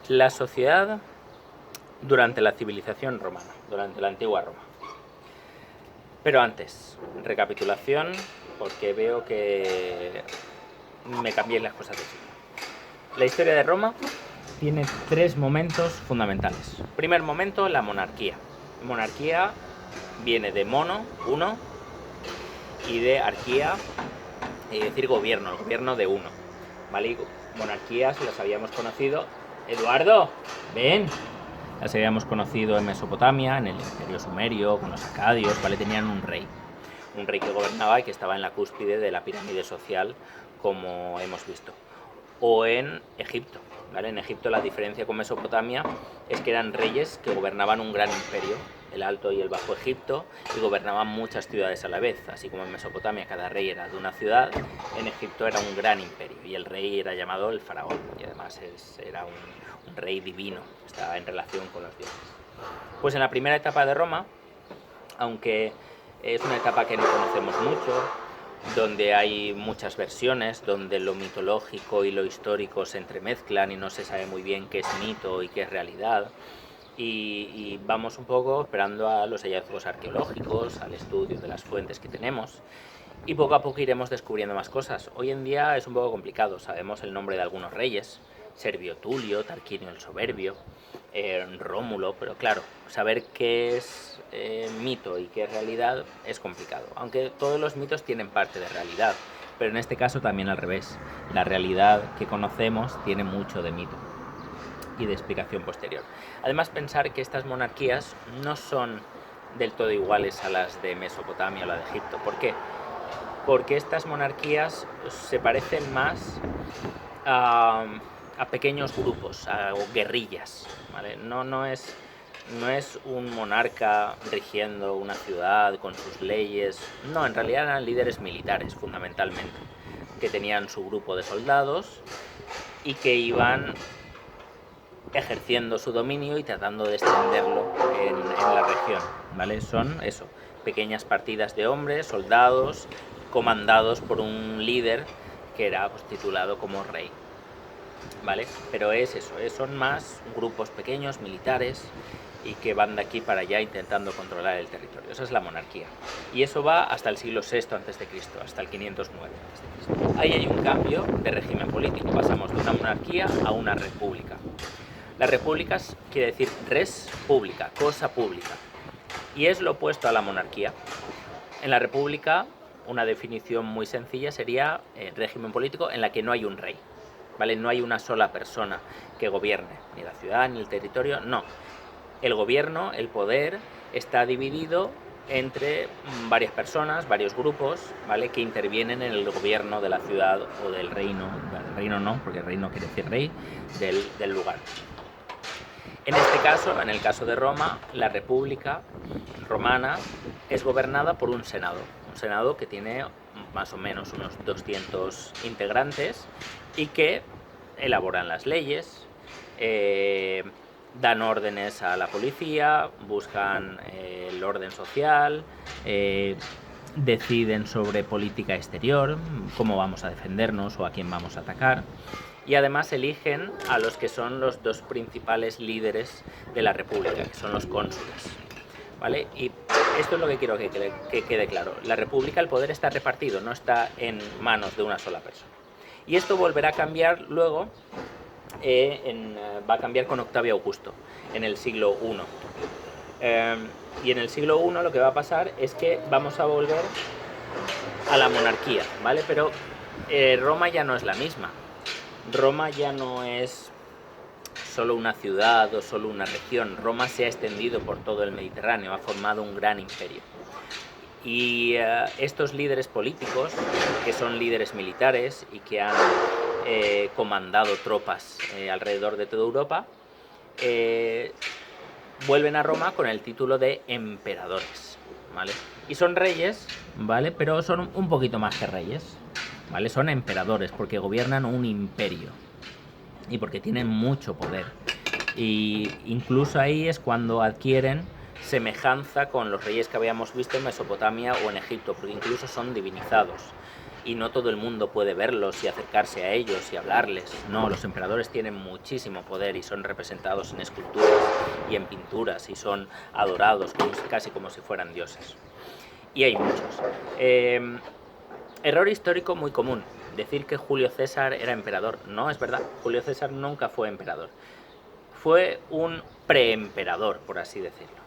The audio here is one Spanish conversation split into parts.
La sociedad durante la civilización romana, durante la antigua Roma. Pero antes, recapitulación, porque veo que me cambiéis las cosas de sitio. La historia de Roma tiene tres momentos fundamentales. Primer momento, la monarquía. Monarquía viene de mono, uno, y de arquía, es decir, gobierno, el gobierno de uno. ¿Vale? Y monarquías las habíamos conocido. Eduardo, ven. Las habíamos conocido en Mesopotamia, en el Imperio Sumerio, con los acadios, ¿vale? Tenían un rey que gobernaba y que estaba en la cúspide de la pirámide social, como hemos visto. O en Egipto, ¿vale? En Egipto la diferencia con Mesopotamia es que eran reyes que gobernaban un gran imperio, el Alto y el Bajo Egipto, y gobernaban muchas ciudades a la vez. Así como en Mesopotamia cada rey era de una ciudad, en Egipto era un gran imperio y el rey era llamado el faraón, y además era un rey divino, estaba en relación con los dioses. Pues en la primera etapa de Roma, aunque es una etapa que no conocemos mucho, donde hay muchas versiones, donde lo mitológico y lo histórico se entremezclan y no se sabe muy bien qué es mito y qué es realidad. Y vamos un poco esperando a los hallazgos arqueológicos, al estudio de las fuentes que tenemos, y poco a poco iremos descubriendo más cosas. Hoy en día es un poco complicado, sabemos el nombre de algunos reyes, Servio Tulio, Tarquinio el Soberbio, Rómulo, pero claro, saber qué es mito y qué es realidad es complicado, aunque todos los mitos tienen parte de realidad, pero en este caso también al revés, la realidad que conocemos tiene mucho de mito y de explicación posterior. Además, pensar que estas monarquías no son del todo iguales a las de Mesopotamia o la de Egipto. ¿Por qué? Porque estas monarquías se parecen más a pequeños grupos, a guerrillas, ¿vale? No es un monarca rigiendo una ciudad con sus leyes. No, en realidad eran líderes militares, fundamentalmente, que tenían su grupo de soldados y que iban ejerciendo su dominio y tratando de extenderlo en la región, ¿vale? Son eso, pequeñas partidas de hombres, soldados, comandados por un líder que era pues, titulado como rey, ¿vale? Pero es eso, son más grupos pequeños, militares, y que van de aquí para allá intentando controlar el territorio. Esa es la monarquía. Y eso va hasta el siglo VI a.C., hasta el 509 a.C. Ahí hay un cambio de régimen político, pasamos de una monarquía a una república. Las repúblicas quiere decir res pública, cosa pública, y es lo opuesto a la monarquía. En la república, una definición muy sencilla sería régimen político en la que no hay un rey, ¿vale? No hay una sola persona que gobierne, ni la ciudad ni el territorio, no. El gobierno, el poder, está dividido entre varias personas, varios grupos, ¿vale? Que intervienen en el gobierno de la ciudad o del reino. El reino no, porque reino quiere decir rey, del lugar. En este caso, en el caso de Roma, la República Romana es gobernada por un senado que tiene más o menos unos 200 integrantes y que elaboran las leyes, dan órdenes a la policía, buscan el orden social, deciden sobre política exterior, cómo vamos a defendernos o a quién vamos a atacar. Y además eligen a los que son los dos principales líderes de la república, que son los cónsules, ¿vale? Y esto es lo que quiero que quede claro. La república, el poder está repartido, no está en manos de una sola persona. Y esto volverá a cambiar luego, va a cambiar con Octavio Augusto, en el siglo I. Y en el siglo I lo que va a pasar es que vamos a volver a la monarquía, ¿vale? Pero Roma ya no es la misma. Roma ya no es solo una ciudad o solo una región. Roma se ha extendido por todo el Mediterráneo, ha formado un gran imperio. Y estos líderes políticos, que son líderes militares y que han comandado tropas alrededor de toda Europa, vuelven a Roma con el título de emperadores, ¿vale? Y son reyes, ¿vale? Pero son un poquito más que reyes, ¿vale? Son emperadores porque gobiernan un imperio y porque tienen mucho poder. Y incluso ahí es cuando adquieren semejanza con los reyes que habíamos visto en Mesopotamia o en Egipto, porque incluso son divinizados. y no todo el mundo puede verlos y acercarse a ellos y hablarles. No, los emperadores tienen muchísimo poder y son representados en esculturas y en pinturas y son adorados casi como si fueran dioses. Y hay muchos. Error histórico muy común, decir que Julio César era emperador. No es verdad, Julio César nunca fue emperador. Fue un preemperador, por así decirlo.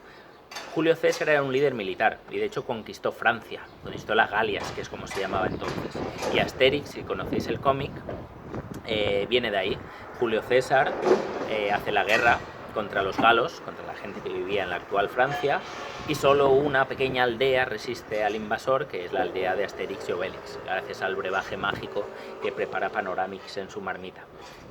Julio César era un líder militar y de hecho conquistó Francia, conquistó las Galias, que es como se llamaba entonces. Y Asterix, si conocéis el cómic, viene de ahí. Julio César hace la guerra contra los galos, contra la gente que vivía en la actual Francia, y solo una pequeña aldea resiste al invasor, que es la aldea de Asterix y Obelix, gracias al brebaje mágico que prepara Panoramix en su marmita.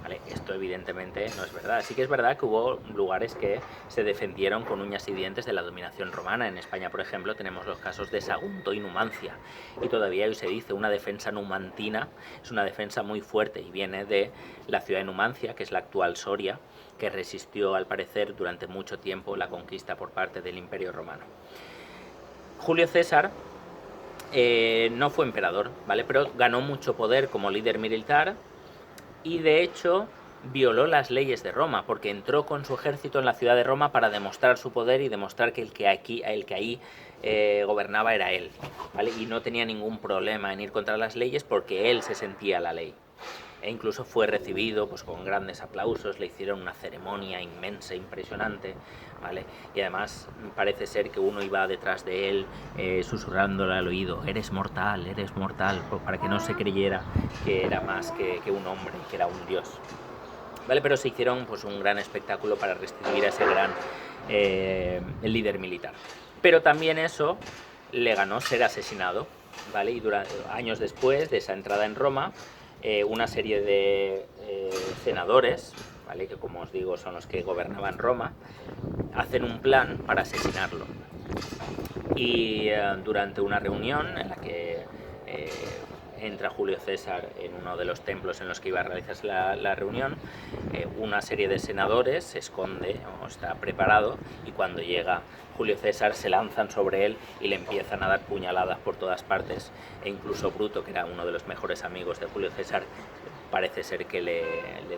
Vale, esto evidentemente no es verdad. Sí que es verdad que hubo lugares que se defendieron con uñas y dientes de la dominación romana. En España, por ejemplo, tenemos los casos de Sagunto y Numancia, y todavía hoy se dice una defensa numantina, es una defensa muy fuerte y viene de la ciudad de Numancia, que es la actual Soria, que resistió al parecer durante mucho tiempo la conquista por parte del Imperio Romano. Julio César no fue emperador, ¿vale? Pero ganó mucho poder como líder militar y de hecho violó las leyes de Roma, porque entró con su ejército en la ciudad de Roma para demostrar su poder y demostrar que el que ahí gobernaba era él, ¿vale? Y no tenía ningún problema en ir contra las leyes porque él se sentía la ley. E incluso fue recibido pues con grandes aplausos, le hicieron una ceremonia inmensa, impresionante, ¿vale? Y además parece ser que uno iba detrás de él susurrándole al oído, eres mortal, para que no se creyera que era más que un hombre, que era un dios, ¿vale? Pero se hicieron pues un gran espectáculo para restituir a ese gran líder militar. Pero también eso le ganó ser asesinado, ¿vale? Y años después de esa entrada en Roma, una serie de senadores, ¿vale? Que como os digo son los que gobernaban Roma, hacen un plan para asesinarlo. Y durante una reunión en la que entra Julio César en uno de los templos en los que iba a realizarse la reunión, una serie de senadores se esconde o está preparado, y cuando llega Julio César se lanzan sobre él y le empiezan a dar puñaladas por todas partes, e incluso Bruto, que era uno de los mejores amigos de Julio César, parece ser que le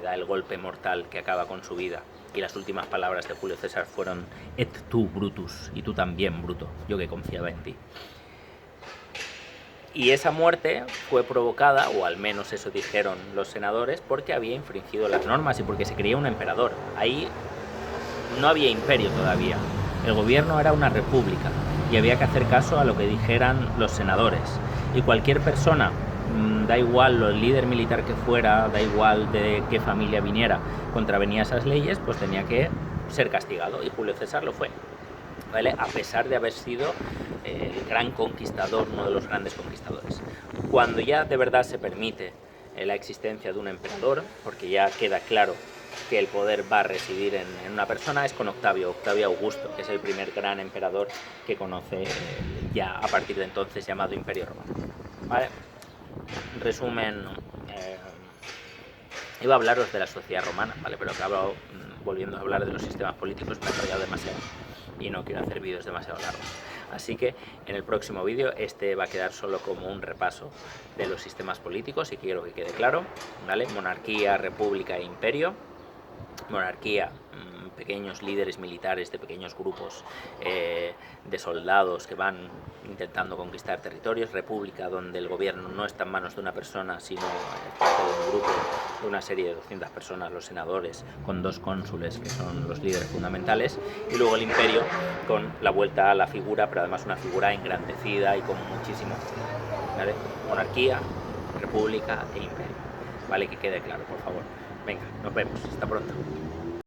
da el golpe mortal que acaba con su vida. Y las últimas palabras de Julio César fueron et tu, Brutus, y tú también, Bruto, yo que confiaba en ti. Y esa muerte fue provocada, o al menos eso dijeron los senadores, porque había infringido las normas y porque se creía un emperador. Ahí no había imperio todavía, el gobierno era una república y había que hacer caso a lo que dijeran los senadores. Y cualquier persona, da igual el líder militar que fuera, da igual de qué familia viniera, contravenía esas leyes, pues tenía que ser castigado, y Julio César lo fue, ¿vale? A pesar de haber sido el gran conquistador, uno de los grandes conquistadores. Cuando ya de verdad se permite la existencia de un emperador, porque ya queda claro que el poder va a residir en una persona, es con Octavio Augusto, que es el primer gran emperador que conoce ya a partir de entonces llamado Imperio Romano, ¿vale? Resumen, iba a hablaros de la sociedad romana, ¿vale? Pero acabo volviendo a hablar de los sistemas políticos, me he enrollado demasiado y no quiero hacer vídeos demasiado largos. Así que en el próximo vídeo este va a quedar solo como un repaso de los sistemas políticos, y quiero que quede claro, ¿vale? Monarquía, república e imperio. Monarquía, pequeños líderes militares de pequeños grupos de soldados que van intentando conquistar territorios. República, donde el gobierno no está en manos de una persona, sino parte de un grupo de una serie de 200 personas, los senadores, con 2 cónsules que son los líderes fundamentales. Y luego el imperio, con la vuelta a la figura, pero además una figura engrandecida y con muchísimo, ¿vale? Monarquía, república e imperio, ¿vale? Que quede claro, por favor. Venga, nos vemos, hasta pronto.